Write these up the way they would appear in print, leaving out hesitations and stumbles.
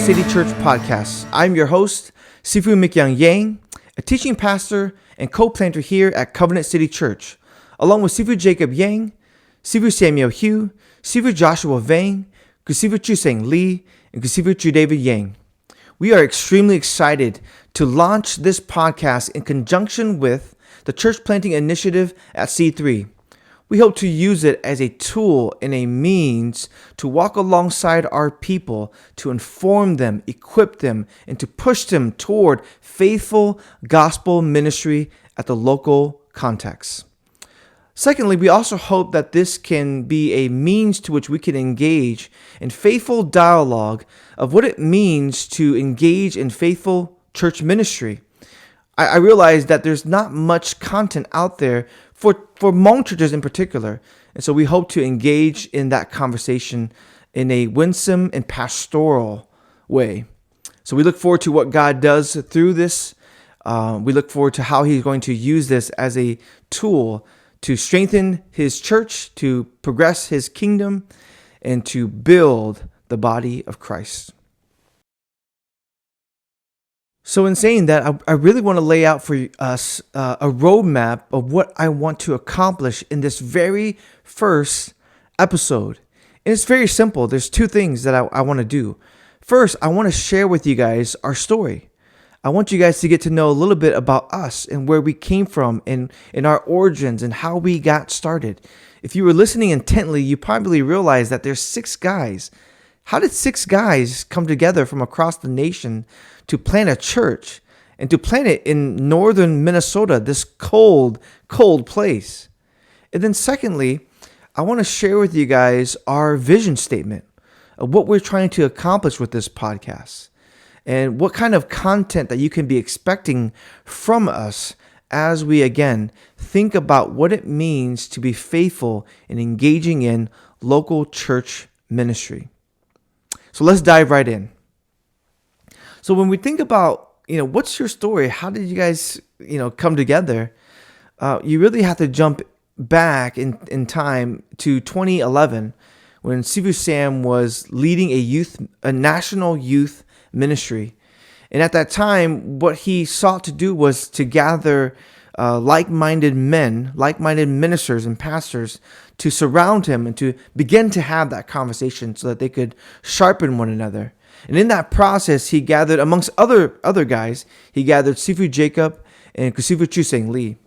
City Church podcast. I'm your host, Sifu Mikyang Yang, a teaching pastor and co-planter here at Covenant City Church, along with Sifu Jacob Yang, Sifu Samuel Hugh, Sifu Joshua Vang, Sifu Chuseng Lee, and Sifu Chu David Yang. We are extremely excited to launch this podcast in conjunction with the church planting initiative at C3. We hope to use it as a tool and a means to walk alongside our people, to inform them, equip them, and to push them toward faithful gospel ministry at the local context. Secondly, we also hope that this can be a means to which we can engage in faithful dialogue of what it means to engage in faithful church ministry. I realize that there's not much content out there for Hmong churches in particular. And so we hope to engage in that conversation in a winsome and pastoral way. So we look forward to what God does through this. We look forward to how he's going to use this as a tool to strengthen his church, to progress his kingdom, and to build the body of Christ. So in saying that, I really want to lay out for us a roadmap of what I want to accomplish in this very first episode. And it's very simple. There's two things that I want to do. First, I want to share with you guys our story. I want you guys to get to know a little bit about us and where we came from and our origins and how we got started. If you were listening intently, you probably realized that there's 6 guys. How did 6 guys come together from across the nation to plant a church and to plant it in northern Minnesota, this cold, cold place? And then secondly, I want to share with you guys our vision statement of what we're trying to accomplish with this podcast and what kind of content that you can be expecting from us as we, again, think about what it means to be faithful in engaging in local church ministry. So let's dive right in. So when we think about, what's your story? How did you guys, come together? You really have to jump back in time to 2011 when Sifu Sam was leading a national youth ministry. And at that time, what he sought to do was to gather like-minded men, like-minded ministers and pastors to surround him and to begin to have that conversation so that they could sharpen one another. And in that process, he gathered, amongst other guys, he gathered Sifu Jacob and Sifu Chuseng Lee.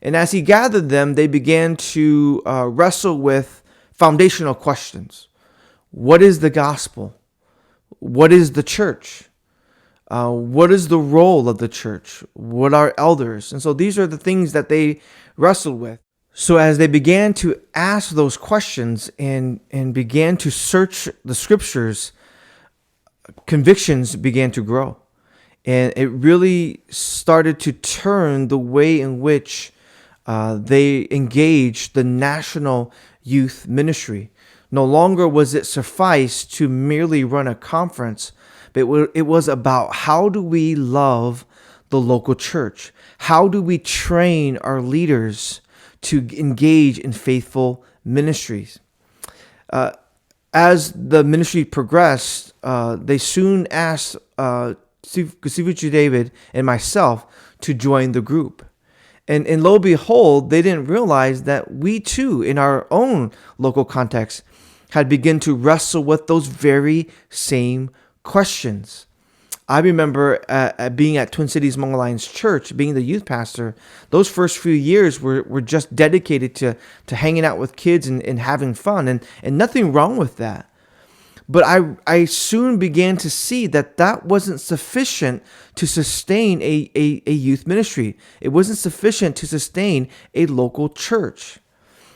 And as he gathered them, they began to wrestle with foundational questions. What is the gospel? What is the church? What is the role of the church? What are elders? And so these are the things that they wrestled with. So as they began to ask those questions and began to search the scriptures, convictions began to grow. And it really started to turn the way in which they engaged the national youth ministry. No longer was it suffice to merely run a conference, but it was about how do we love the local church? How do we train our leaders to engage in faithful ministries? As the ministry progressed, they soon asked Sifu Chu David and myself to join the group. And lo and behold, they didn't realize that we too, in our own local context, had begun to wrestle with those very same questions. I remember being at Twin Cities Hmong Alliance Church, being the youth pastor. Those first few years were just dedicated to hanging out with kids and having fun, and nothing wrong with that. But I soon began to see that wasn't sufficient to sustain a youth ministry. It wasn't sufficient to sustain a local church.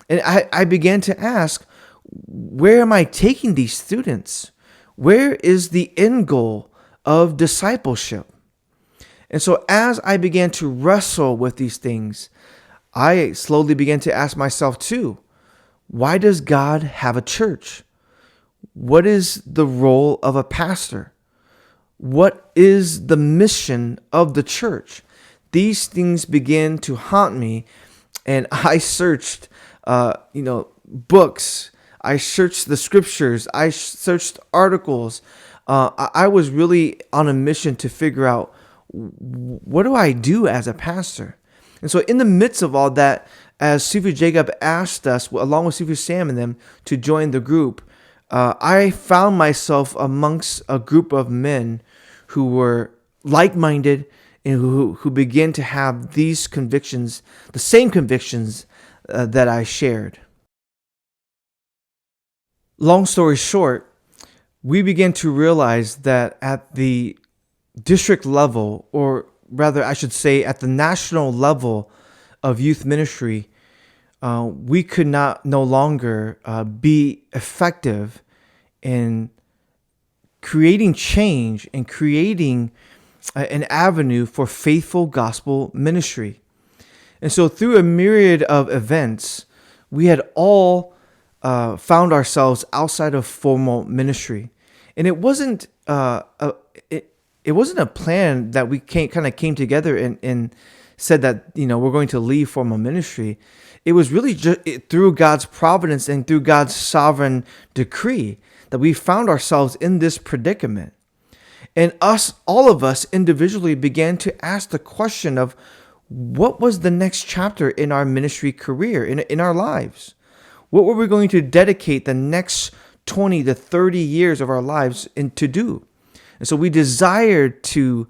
And I began to ask, where am I taking these students? Where is the end goal of discipleship? And so as I began to wrestle with these things, I slowly began to ask myself too, why does God have a church? What is the role of a pastor? What is the mission of the church? These things began to haunt me, and I searched, books. I searched the scriptures. I searched articles. I was really on a mission to figure out, what do I do as a pastor? And so in the midst of all that, as Sifu Jacob asked us, along with Sifu Sam and them, to join the group, I found myself amongst a group of men who were like-minded and who began to have these convictions, the same convictions that I shared. Long story short, we began to realize that at the district level, or rather, I should say, at the national level of youth ministry, we could no longer be effective in creating change and creating an avenue for faithful gospel ministry. And so through a myriad of events, we had all found ourselves outside of formal ministry. And it wasn't it wasn't a plan that we kind of came together and said that, we're going to leave formal ministry. It was really just through God's providence and through God's sovereign decree that we found ourselves in this predicament. And all of us individually began to ask the question of, what was the next chapter in our ministry career, in our lives? What were we going to dedicate the next 20 to 30 years of our lives to do? And so we desired to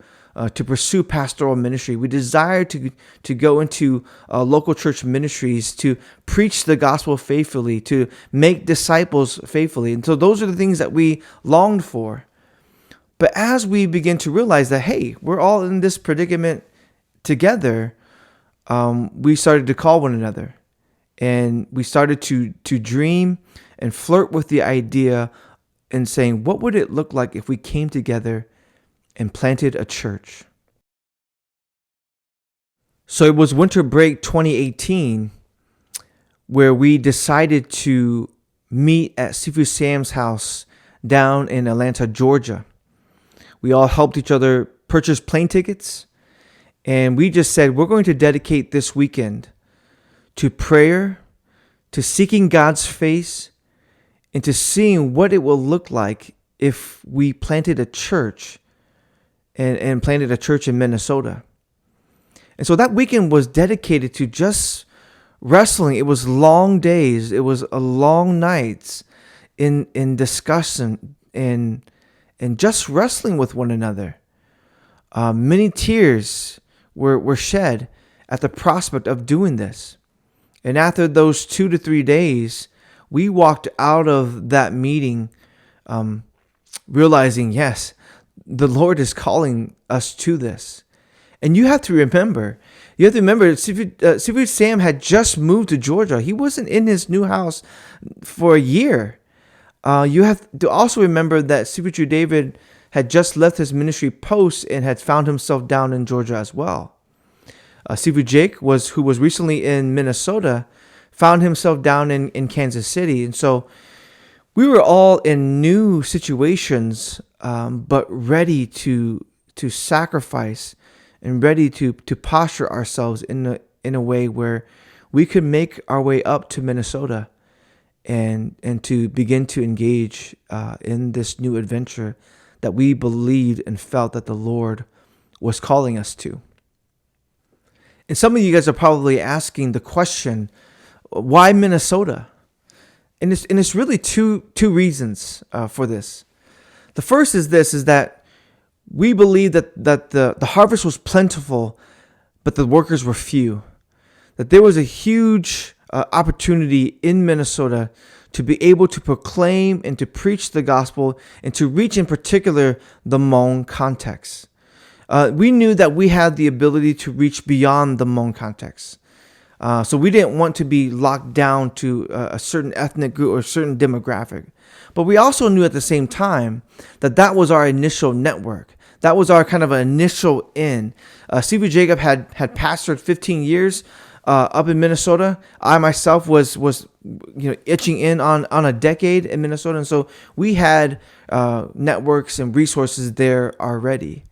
pursue pastoral ministry. We desired to go into local church ministries, to preach the gospel faithfully, to make disciples faithfully. And so those are the things that we longed for. But as we begin to realize that, hey, we're all in this predicament together, we started to call one another. And we started to dream and flirt with the idea and saying, what would it look like if we came together and planted a church? So it was winter break 2018 where we decided to meet at Sifu Sam's house down in Atlanta, Georgia. We all helped each other purchase plane tickets, and we just said, we're going to dedicate this weekend to prayer, to seeking God's face, and to seeing what it will look like if we planted a church and planted a church in Minnesota. And so that weekend was dedicated to just wrestling. It was long days. It was long nights in discussion and just wrestling with one another. Many tears were shed at the prospect of doing this. And after those 2 to 3 days, we walked out of that meeting realizing, yes, the Lord is calling us to this. And you have to remember, Sifu Sam had just moved to Georgia. He wasn't in his new house for a year. You have to also remember that Sifu David had just left his ministry post and had found himself down in Georgia as well. Sifu Jake, who was recently in Minnesota, found himself down in Kansas City. And so we were all in new situations, but ready to sacrifice and ready to posture ourselves in a way where we could make our way up to Minnesota and to begin to engage in this new adventure that we believed and felt that the Lord was calling us to. And some of you guys are probably asking the question, why Minnesota? And it's really two reasons for this. The first is that we believe that the harvest was plentiful, but the workers were few. That there was a huge opportunity in Minnesota to be able to proclaim and to preach the gospel and to reach in particular the Hmong context. We knew that we had the ability to reach beyond the Hmong context. So we didn't want to be locked down to a certain ethnic group or a certain demographic. But we also knew at the same time that was our initial network. That was our kind of initial in. Sifu Jacob had pastored 15 years up in Minnesota. I myself was itching in on a decade in Minnesota. And so we had networks and resources there already.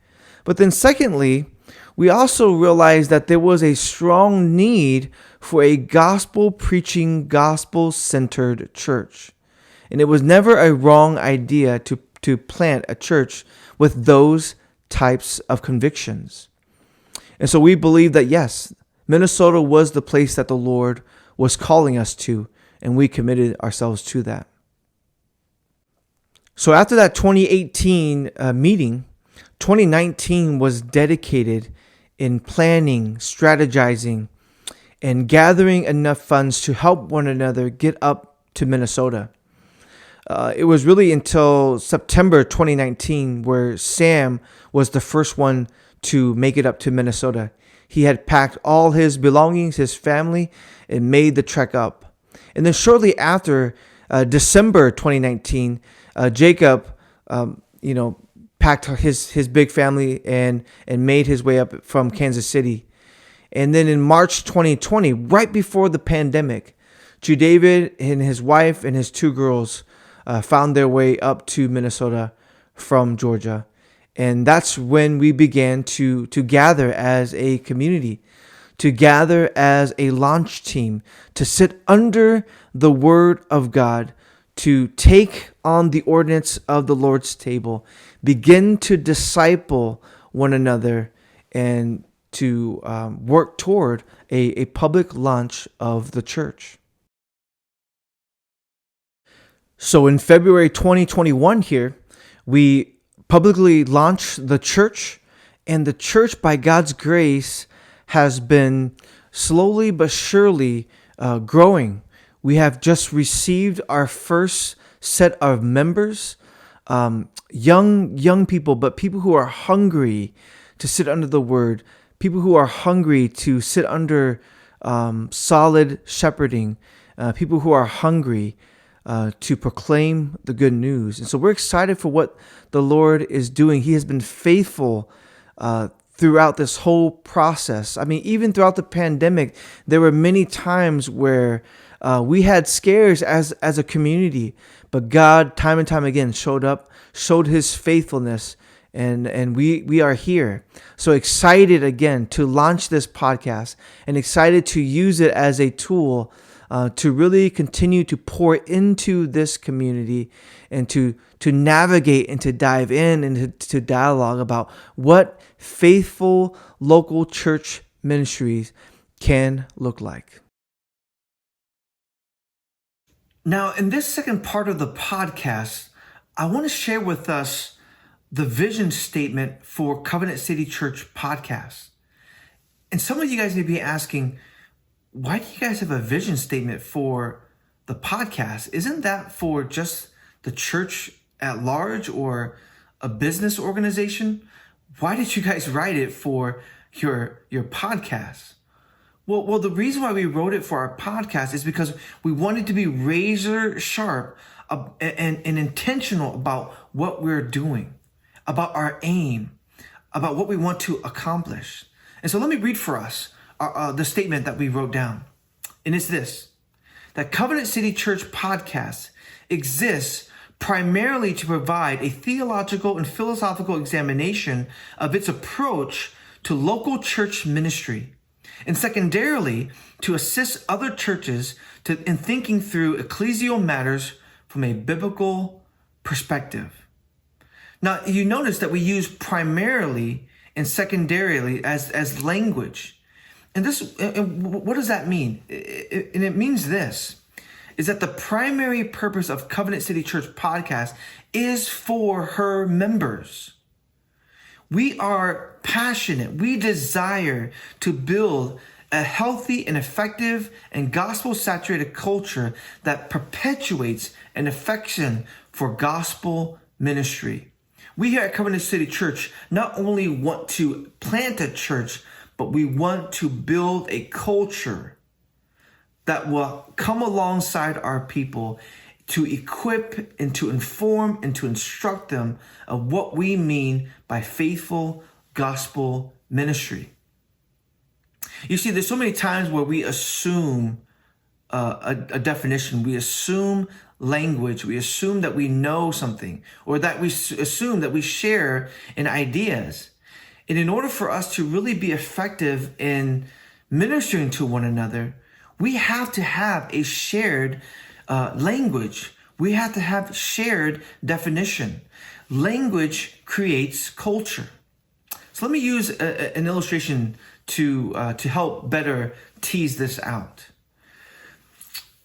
But then secondly, we also realized that there was a strong need for a gospel-preaching, gospel-centered church. And it was never a wrong idea to to plant a church with those types of convictions. And so we believe that, yes, Minnesota was the place that the Lord was calling us to, and we committed ourselves to that. So after that 2018 meeting, 2019 was dedicated in planning, strategizing, and gathering enough funds to help one another get up to Minnesota. It was really until September 2019 where Sam was the first one to make it up to Minnesota. He had packed all his belongings, his family, and made the trek up. And then shortly after, December 2019, Jacob, packed his big family and made his way up from Kansas City. And then in March 2020, right before the pandemic, David and his wife and his two girls found their way up to Minnesota from Georgia. And that's when we began to gather as a community, to gather as a launch team, to sit under the Word of God, to take on the ordinance of the Lord's table, begin to disciple one another, and to work toward a public launch of the church. So in February 2021 here, we publicly launched the church, and the church, by God's grace, has been slowly but surely growing. We have just received our first set of members, young people, but people who are hungry to sit under the Word, people who are hungry to sit under solid shepherding, people who are hungry to proclaim the good news. And so we're excited for what the Lord is doing. He has been faithful throughout this whole process. I mean, even throughout the pandemic, there were many times where we had scares as a community, but God, time and time again, showed up, showed His faithfulness, and we are here. So excited again to launch this podcast, and excited to use it as a tool to really continue to pour into this community, and to navigate and to dive in and to dialogue about what faithful local church ministries can look like. Now, in this second part of the podcast, I want to share with us the vision statement for Covenant City Church Podcast. And some of you guys may be asking, why do you guys have a vision statement for the podcast? Isn't that for just the church at large or a business organization? Why did you guys write it for your podcast? Well, the reason why we wrote it for our podcast is because we wanted to be razor sharp and intentional about what we're doing, about our aim, about what we want to accomplish. And so let me read for us the statement that we wrote down. And it's this: that Covenant City Church Podcast exists primarily to provide a theological and philosophical examination of its approach to local church ministry, and secondarily to assist other churches in thinking through ecclesial matters from a biblical perspective. Now, you notice that we use primarily and secondarily as language. And what does that mean? And it means this, is that the primary purpose of Covenant City Church Podcast is for her members. We are passionate. We desire to build a healthy and effective and gospel-saturated culture that perpetuates an affection for gospel ministry. We here at Covenant City Church not only want to plant a church, but we want to build a culture that will come alongside our people to equip and to inform and to instruct them of what we mean by faithful gospel ministry. You see, there's so many times where we assume a definition. We assume language. We assume that we know something, or that we assume that we share in ideas. And in order for us to really be effective in ministering to one another, we have to have a shared language. We have to have shared definition. Language creates culture. So let me use an illustration to help better tease this out.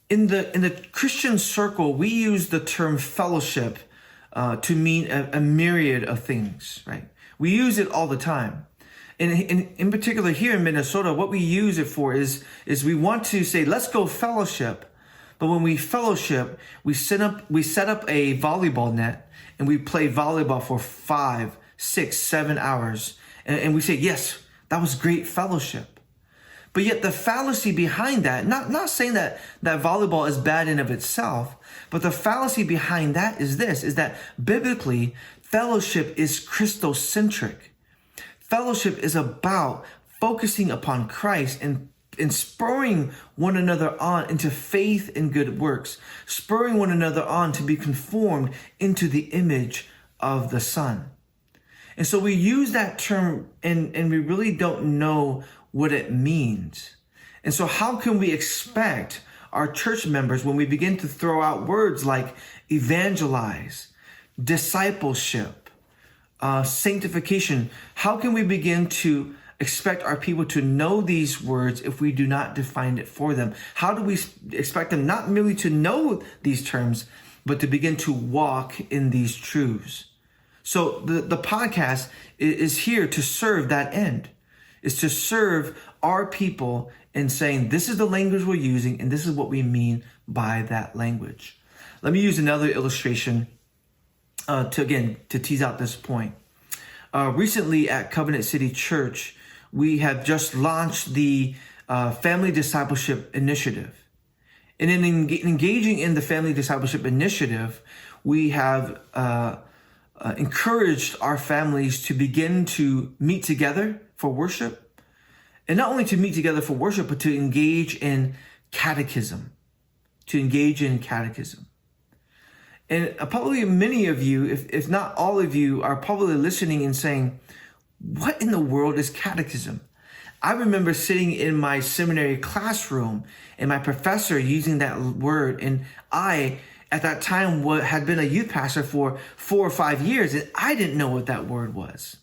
In the Christian circle, we use the term fellowship to mean a myriad of things, right? We use it all the time. And in particular here in Minnesota, what we use it for is we want to say, let's go fellowship. But when we fellowship, we set up a volleyball net and we play volleyball for 5, 6, 7 hours. And we say, yes, that was great fellowship. But yet the fallacy behind that, not saying that volleyball is bad in of itself, but the fallacy behind that is this, is that biblically, fellowship is Christocentric. Fellowship is about focusing upon Christ and spurring one another on into faith and good works, spurring one another on to be conformed into the image of the Son. And so we use that term and we really don't know what it means. And so how can we expect our church members, when we begin to throw out words like evangelize, discipleship, sanctification, how can we begin to expect our people to know these words if we do not define it for them? How do we expect them not merely to know these terms, but to begin to walk in these truths? So the podcast is here to serve that end, is to serve our people in saying, this is the language we're using and this is what we mean by that language. Let me use another illustration to tease out this point. Recently at Covenant City Church, we have just launched the Family Discipleship Initiative. And in engaging in the Family Discipleship Initiative, we have encouraged our families to begin to meet together for worship. And not only to meet together for worship, but to engage in catechism. And probably many of you, if not all of you, are probably listening and saying, what in the world is catechism? I remember sitting in my seminary classroom and my professor using that word. And I, at that time, had been a youth pastor for 4 or 5 years, and I didn't know what that word was.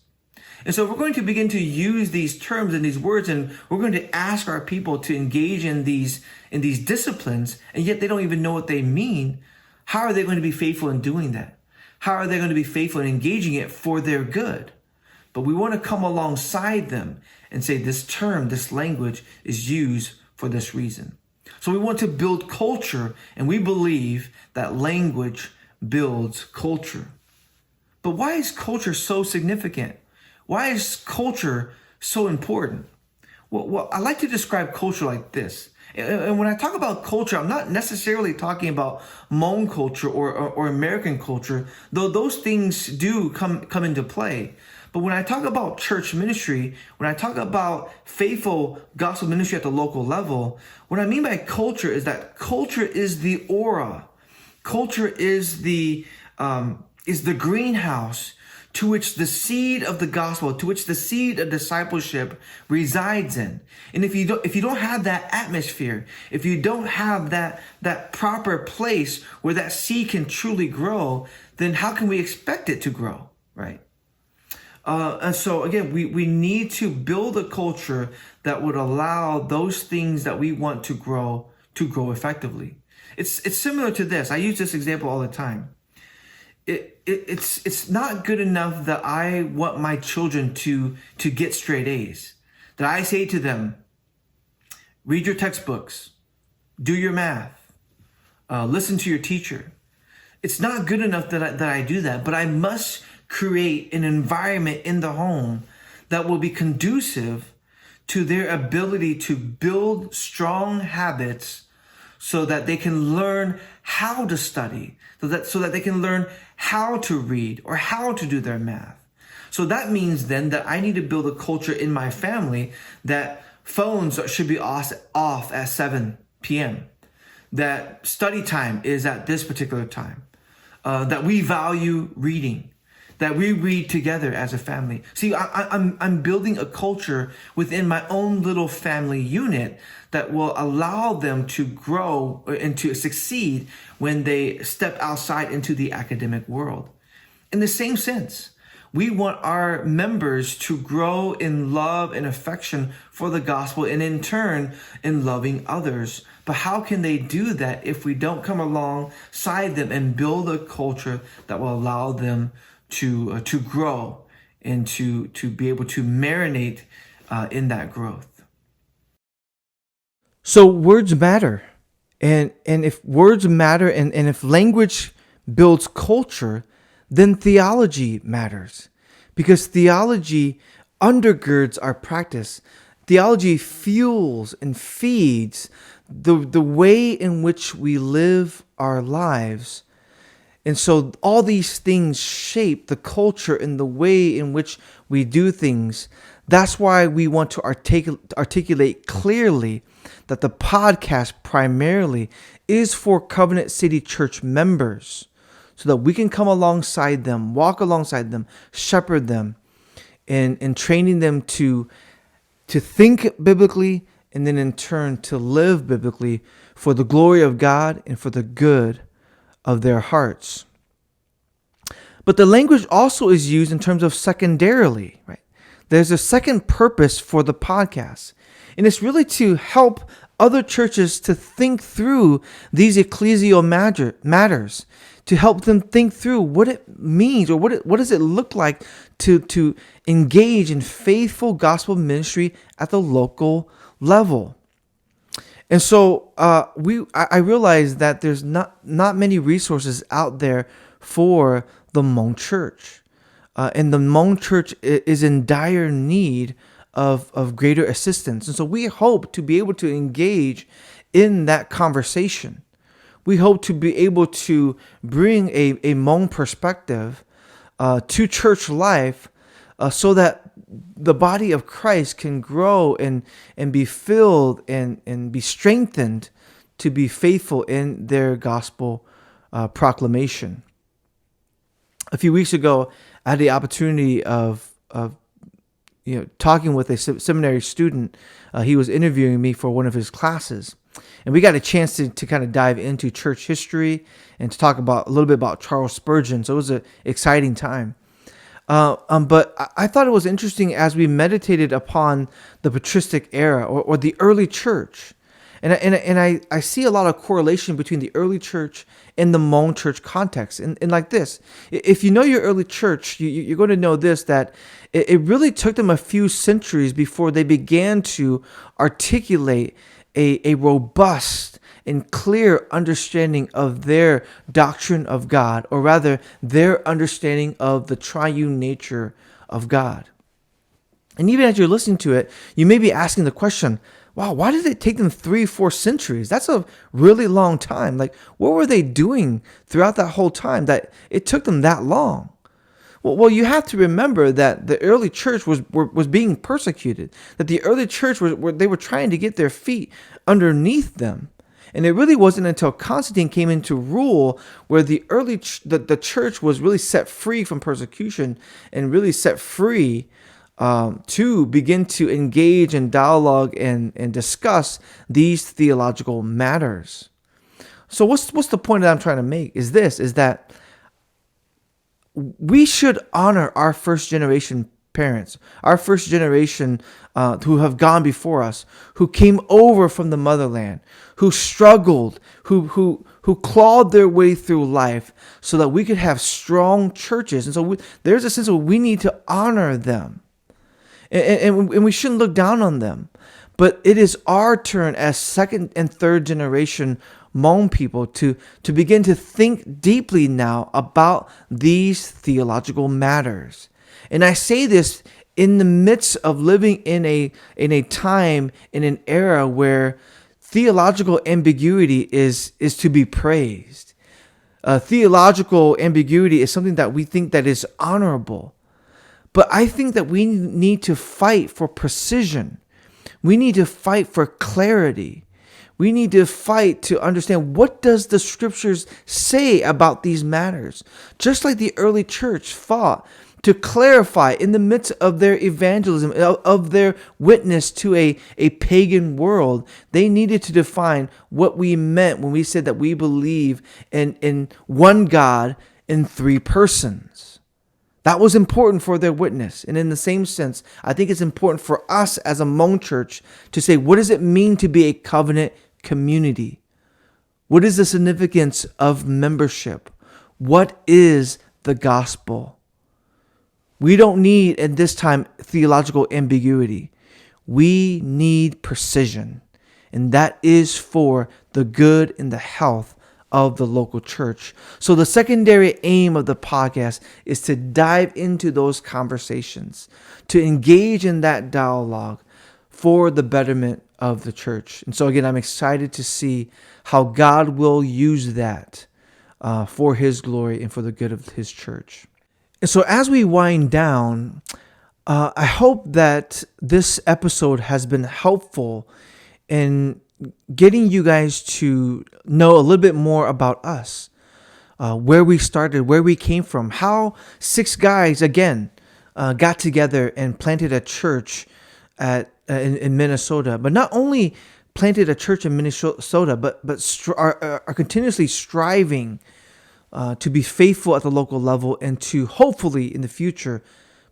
And so we're going to begin to use these terms and these words, and we're going to ask our people to engage in these disciplines, and yet they don't even know what they mean. How are they going to be faithful in doing that? How are they going to be faithful in engaging it for their good? But we want to come alongside them and say this term, this language is used for this reason. So we want to build culture, and we believe that language builds culture. But why is culture so significant? Why is culture so important? Well, I like to describe culture like this. And when I talk about culture, I'm not necessarily talking about Hmong culture or American culture, though those things do come into play. But when I talk about church ministry, when I talk about faithful gospel ministry at the local level, what I mean by culture is that culture is the aura. Culture is the greenhouse to which the seed of the gospel, to which the seed of discipleship resides in. And if you don't have that atmosphere, if you don't have that proper place where that seed can truly grow, then how can we expect it to grow, right? And so again, we need to build a culture that would allow those things that we want to grow effectively. It's similar to this. I use this example all the time. It's not good enough that I want my children to get straight A's. That I say to them, read your textbooks, do your math, listen to your teacher. It's not good enough that I do that, but I must create an environment in the home that will be conducive to their ability to build strong habits so that they can learn how to study, so that they can learn how to read or how to do their math. So that means then that I need to build a culture in my family that phones should be off at 7 p.m., that study time is at this particular time, that we value reading, that we read together as a family. See, I'm building a culture within my own little family unit that will allow them to grow and to succeed when they step outside into the academic world. In the same sense, we want our members to grow in love and affection for the gospel, and in turn in loving others. But how can they do that if we don't come alongside them and build a culture that will allow them to grow and to be able to marinate in that growth? So words matter. And if words matter, and if language builds culture, then theology matters, because theology undergirds our practice. Theology fuels and feeds the way in which we live our lives. And so all these things shape the culture and the way in which we do things. That's why we want to articulate clearly that the podcast primarily is for Covenant City Church members, so that we can come alongside them, walk alongside them, shepherd them, and training them to think biblically, and then in turn to live biblically for the glory of God and for the good of their hearts. But the language also is used in terms of secondarily, right? There's a second purpose for the podcast, and it's really to help other churches to think through these ecclesial matters, to help them think through what it means, or what does it look like to engage in faithful gospel ministry at the local level. And so I realized that there's not many resources out there for the Hmong church, and the Hmong church is in dire need of greater assistance. And so we hope to be able to engage in that conversation. We hope to be able to bring a Hmong perspective to church life, so that the body of Christ can grow and be filled and be strengthened to be faithful in their gospel proclamation. A few weeks ago, I had the opportunity of talking with a seminary student. He was interviewing me for one of his classes. And we got a chance to kind of dive into church history and to talk about a little bit about Charles Spurgeon. So it was an exciting time. But I thought it was interesting as we meditated upon the patristic era, or the early church. And I see a lot of correlation between the early church and the Hmong church context. And like this, if you know your early church, you're going to know this, that it really took them a few centuries before they began to articulate a robust and clear understanding of their doctrine of God, or rather their understanding of the triune nature of God. And even as you're listening to it, you may be asking the question, wow, why did it take them 3-4 centuries? That's a really long time. Like, what were they doing throughout that whole time that it took them that long? Well, you have to remember that the early church was being persecuted, that the early church they were trying to get their feet underneath them. And it really wasn't until Constantine came into rule where the church was really set free from persecution and really set free to begin to engage in dialogue and discuss these theological matters. So what's the point that I'm trying to make is that we should honor our first generation parents, our first generation who have gone before us, who came over from the motherland, who struggled, who clawed their way through life so that we could have strong churches. And so there's a sense of we need to honor them. And we shouldn't look down on them. But it is our turn as second and third generation Hmong people to begin to think deeply now about these theological matters. And I say this in the midst of living in a time, in an era where theological ambiguity is to be praised. Theological ambiguity is something that we think that is honorable. But I think that we need to fight for precision. We need to fight for clarity. We need to fight to understand, what does the scriptures say about these matters? Just like the early church fought to clarify in the midst of their evangelism, of their witness to a pagan world, they needed to define what we meant when we said that we believe in one God in three persons. That was important for their witness. And in the same sense, I think it's important for us as a Hmong church to say, what does it mean to be a covenant community? What is the significance of membership? What is the gospel? We don't need, at this time, theological ambiguity. We need precision. And that is for the good and the health of the local church. So the secondary aim of the podcast is to dive into those conversations, to engage in that dialogue for the betterment of the church. And so again, I'm excited to see how God will use that for His glory and for the good of His church. And so as we wind down, I hope that this episode has been helpful in getting you guys to know a little bit more about us, where we started, where we came from, how six guys, again, got together and planted a church in Minnesota. But not only planted a church in Minnesota, but are continuously striving to be faithful at the local level and to hopefully in the future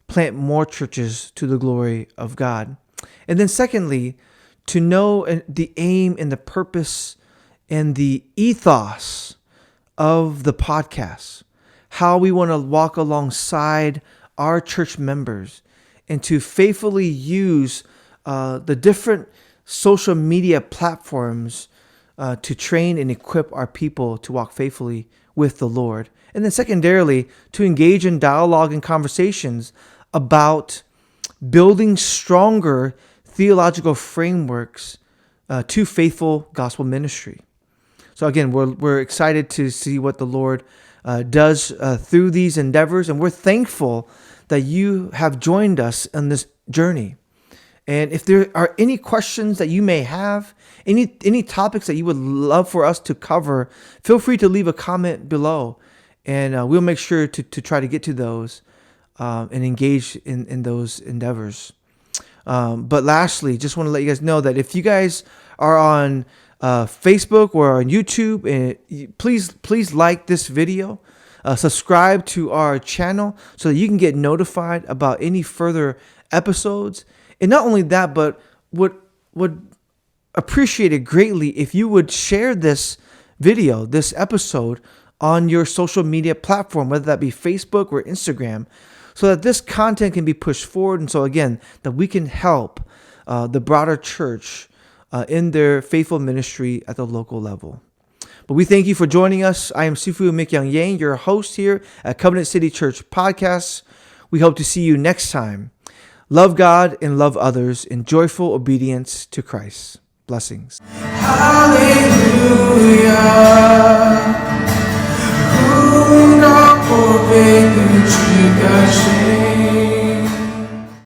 plant more churches to the glory of God. And then secondly, to know the aim and the purpose and the ethos of the podcast, how we want to walk alongside our church members and to faithfully use the different social media platforms to train and equip our people to walk faithfully with the Lord. And then secondarily, to engage in dialogue and conversations about building stronger theological frameworks to faithful gospel ministry. So again, we're excited to see what the Lord does through these endeavors, and we're thankful that you have joined us on this journey. And if there are any questions that you may have, any topics that you would love for us to cover, feel free to leave a comment below, and we'll make sure to try to get to those and engage in those endeavors. But lastly, just want to let you guys know that if you guys are on Facebook or on YouTube, please like this video, subscribe to our channel so that you can get notified about any further episodes. And not only that, but would appreciate it greatly if you would share this video, this episode, on your social media platform, whether that be Facebook or Instagram, so that this content can be pushed forward. And so again, that we can help the broader church in their faithful ministry at the local level. But we thank you for joining us. I am Sifu Mikyang Yang, your host here at Covenant City Church Podcast. We hope to see you next time. Love God and love others in joyful obedience to Christ. Blessings. Hallelujah.